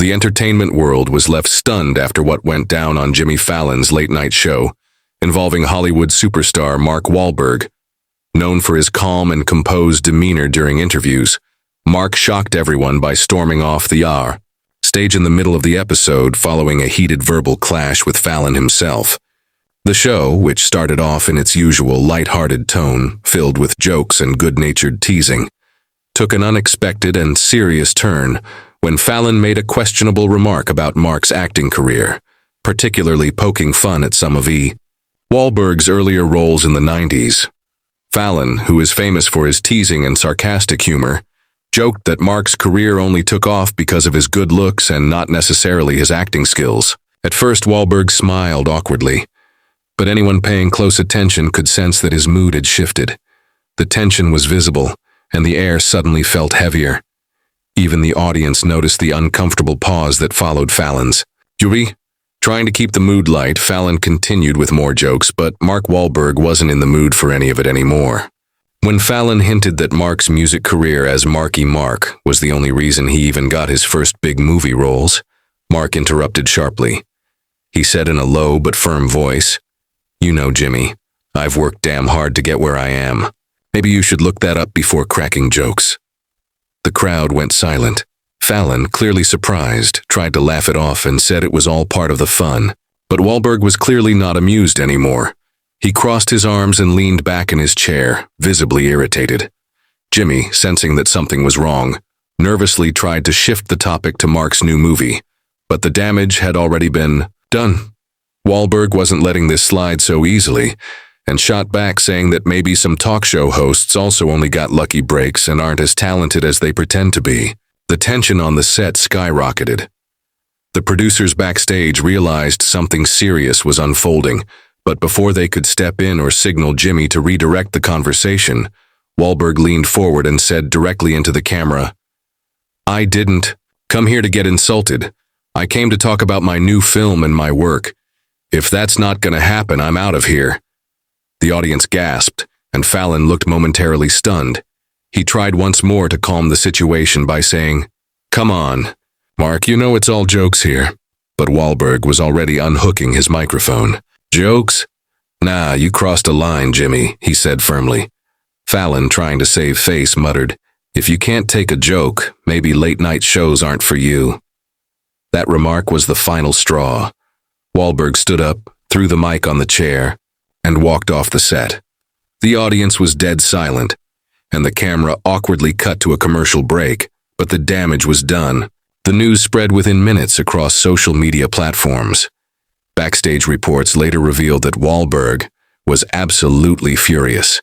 The entertainment world was left stunned after what went down on Jimmy Fallon's late-night show, involving Hollywood superstar Mark Wahlberg. Known for his calm and composed demeanor during interviews, Mark shocked everyone by storming off the stage in the middle of the episode following a heated verbal clash with Fallon himself. The show, which started off in its usual light-hearted tone, filled with jokes and good-natured teasing, took an unexpected and serious turn when Fallon made a questionable remark about Mark's acting career, particularly poking fun at some of Wahlberg's earlier roles in the 90s. Fallon, who is famous for his teasing and sarcastic humor, joked that Mark's career only took off because of his good looks and not necessarily his acting skills. At first, Wahlberg smiled awkwardly, but anyone paying close attention could sense that his mood had shifted. The tension was visible, and the air suddenly felt heavier. Even the audience noticed the uncomfortable pause that followed Fallon's. Trying to keep the mood light, Fallon continued with more jokes, but Mark Wahlberg wasn't in the mood for any of it anymore. When Fallon hinted that Mark's music career as Marky Mark was the only reason he even got his first big movie roles, Mark interrupted sharply. He said in a low but firm voice, "You know, Jimmy, I've worked damn hard to get where I am. Maybe you should look that up before cracking jokes." The crowd went silent. Fallon, clearly surprised, tried to laugh it off and said it was all part of the fun. But Wahlberg was clearly not amused anymore. He crossed his arms and leaned back in his chair, visibly irritated. Jimmy, sensing that something was wrong, nervously tried to shift the topic to Mark's new movie, but the damage had already been done. Wahlberg wasn't letting this slide so easily, and shot back saying that maybe some talk show hosts also only got lucky breaks and aren't as talented as they pretend to be. The tension on the set skyrocketed. The producers backstage realized something serious was unfolding, but before they could step in or signal Jimmy to redirect the conversation, Wahlberg leaned forward and said directly into the camera, "I didn't come here to get insulted. I came to talk about my new film and my work. If that's not gonna happen, I'm out of here." The audience gasped, and Fallon looked momentarily stunned. He tried once more to calm the situation by saying, "Come on, Mark, you know it's all jokes here." But Wahlberg was already unhooking his microphone. "Jokes? Nah, you crossed a line, Jimmy," he said firmly. Fallon, trying to save face, muttered, "If you can't take a joke, maybe late-night shows aren't for you." That remark was the final straw. Wahlberg stood up, threw the mic on the chair, and walked off the set. The audience was dead silent, and the camera awkwardly cut to a commercial break, but the damage was done. The news spread within minutes across social media platforms. Backstage reports later revealed that Wahlberg was absolutely furious.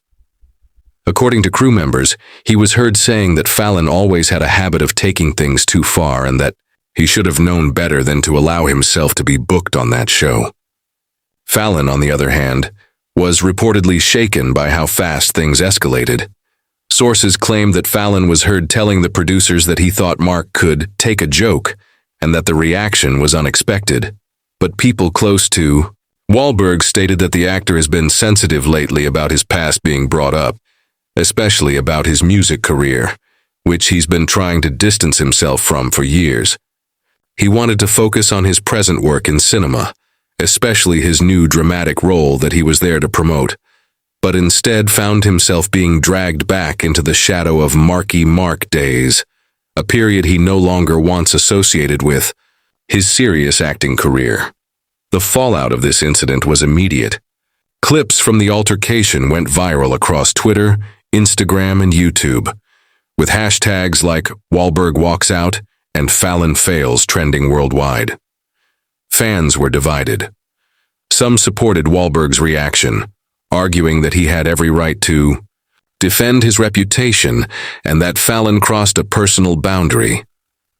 According to crew members, he was heard saying that Fallon always had a habit of taking things too far and that he should have known better than to allow himself to be booked on that show. Fallon, on the other hand, was reportedly shaken by how fast things escalated. Sources claimed that Fallon was heard telling the producers that he thought Mark could take a joke and that the reaction was unexpected. But people close to Wahlberg stated that the actor has been sensitive lately about his past being brought up, especially about his music career, which he's been trying to distance himself from for years. He wanted to focus on his present work in cinema, especially his new dramatic role that he was there to promote, but instead found himself being dragged back into the shadow of Marky Mark days, a period he no longer wants associated with his serious acting career. The fallout of this incident was immediate. Clips from the altercation went viral across Twitter, Instagram, and YouTube, with hashtags like Wahlberg walks out and Fallon fails trending worldwide. Fans were divided. Some supported Wahlberg's reaction, arguing that he had every right to defend his reputation and that Fallon crossed a personal boundary.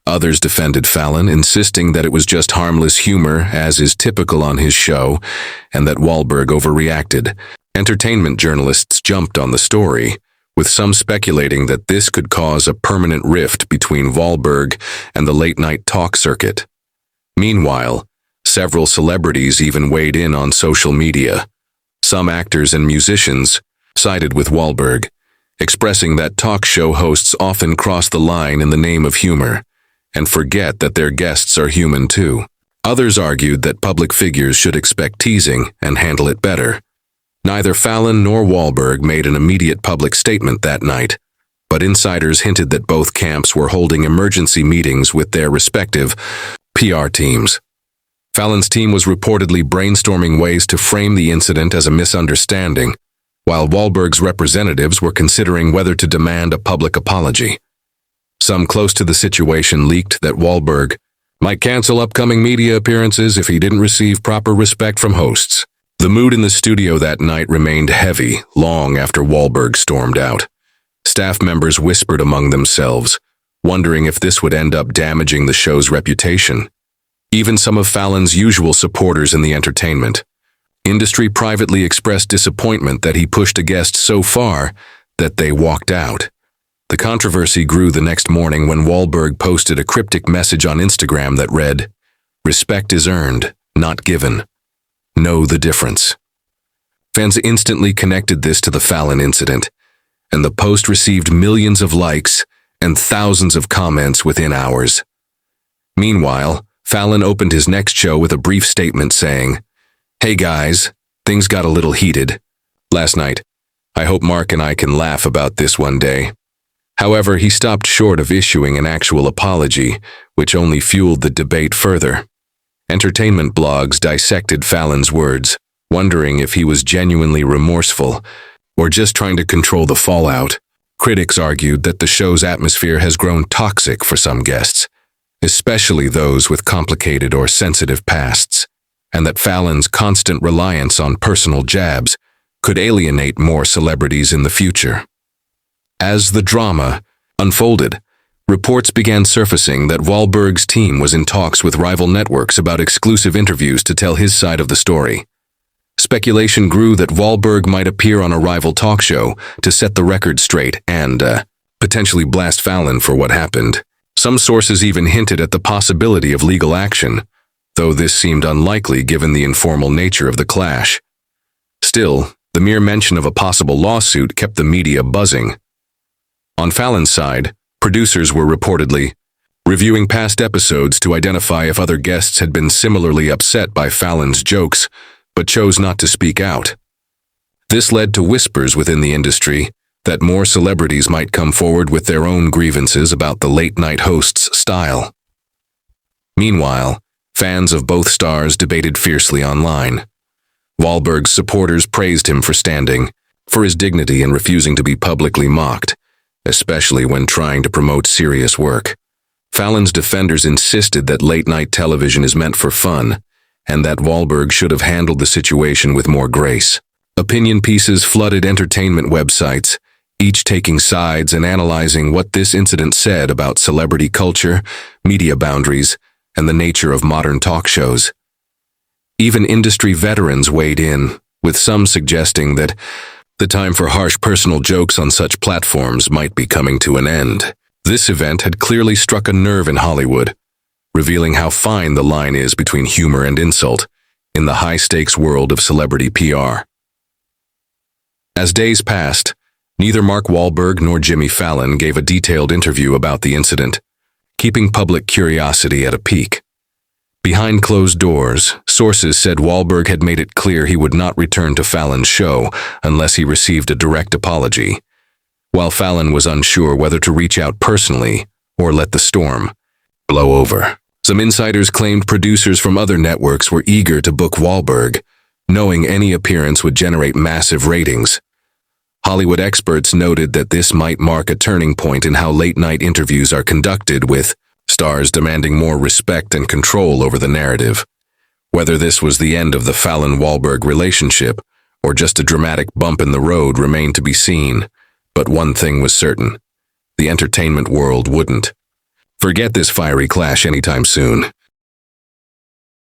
Others defended Fallon, insisting that it was just harmless humor, as is typical on his show, and that Wahlberg overreacted. Entertainment journalists jumped on the story, with some speculating that this could cause a permanent rift between Wahlberg and the late-night talk circuit. Meanwhile, several celebrities even weighed in on social media. Some actors and musicians sided with Wahlberg, expressing that talk show hosts often cross the line in the name of humor, and forget that their guests are human too. Others argued that public figures should expect teasing and handle it better. Neither Fallon nor Wahlberg made an immediate public statement that night, but insiders hinted that both camps were holding emergency meetings with their respective PR teams. Fallon's team was reportedly brainstorming ways to frame the incident as a misunderstanding, while Wahlberg's representatives were considering whether to demand a public apology. Some close to the situation leaked that Wahlberg might cancel upcoming media appearances if he didn't receive proper respect from hosts. The mood in the studio that night remained heavy long after Wahlberg stormed out. Staff members whispered among themselves, wondering if this would end up damaging the show's reputation. Even some of Fallon's usual supporters in the entertainment industry privately expressed disappointment that he pushed a guest so far that they walked out. The controversy grew the next morning when Wahlberg posted a cryptic message on Instagram that read, "Respect is earned, not given. Know the difference." Fans instantly connected this to the Fallon incident, and the post received millions of likes and thousands of comments within hours. Meanwhile, Fallon opened his next show with a brief statement saying, "Hey guys, things got a little heated last night. I hope Mark and I can laugh about this one day." However, he stopped short of issuing an actual apology, which only fueled the debate further. Entertainment blogs dissected Fallon's words, wondering if he was genuinely remorseful or just trying to control the fallout. Critics argued that the show's atmosphere has grown toxic for some guests, especially those with complicated or sensitive pasts, and that Fallon's constant reliance on personal jabs could alienate more celebrities in the future. As the drama unfolded, reports began surfacing that Wahlberg's team was in talks with rival networks about exclusive interviews to tell his side of the story. Speculation grew that Wahlberg might appear on a rival talk show to set the record straight and potentially blast Fallon for what happened. Some sources even hinted at the possibility of legal action, though this seemed unlikely given the informal nature of the clash. Still, the mere mention of a possible lawsuit kept the media buzzing. On Fallon's side, producers were reportedly reviewing past episodes to identify if other guests had been similarly upset by Fallon's jokes, but chose not to speak out. This led to whispers within the industry that more celebrities might come forward with their own grievances about the late-night host's style. Meanwhile, fans of both stars debated fiercely online. Wahlberg's supporters praised him for standing for his dignity and refusing to be publicly mocked, especially when trying to promote serious work. Fallon's defenders insisted that late-night television is meant for fun, and that Wahlberg should have handled the situation with more grace. Opinion pieces flooded entertainment websites, each taking sides and analyzing what this incident said about celebrity culture, media boundaries, and the nature of modern talk shows. Even industry veterans weighed in, with some suggesting that the time for harsh personal jokes on such platforms might be coming to an end. This event had clearly struck a nerve in Hollywood, revealing how fine the line is between humor and insult in the high-stakes world of celebrity PR. As days passed, neither Mark Wahlberg nor Jimmy Fallon gave a detailed interview about the incident, keeping public curiosity at a peak. Behind closed doors, sources said Wahlberg had made it clear he would not return to Fallon's show unless he received a direct apology, while Fallon was unsure whether to reach out personally or let the storm blow over. Some insiders claimed producers from other networks were eager to book Wahlberg, knowing any appearance would generate massive ratings. Hollywood experts noted that this might mark a turning point in how late-night interviews are conducted, with stars demanding more respect and control over the narrative. Whether this was the end of the Fallon-Wahlberg relationship or just a dramatic bump in the road remained to be seen, but one thing was certain: the entertainment world wouldn't forget this fiery clash anytime soon.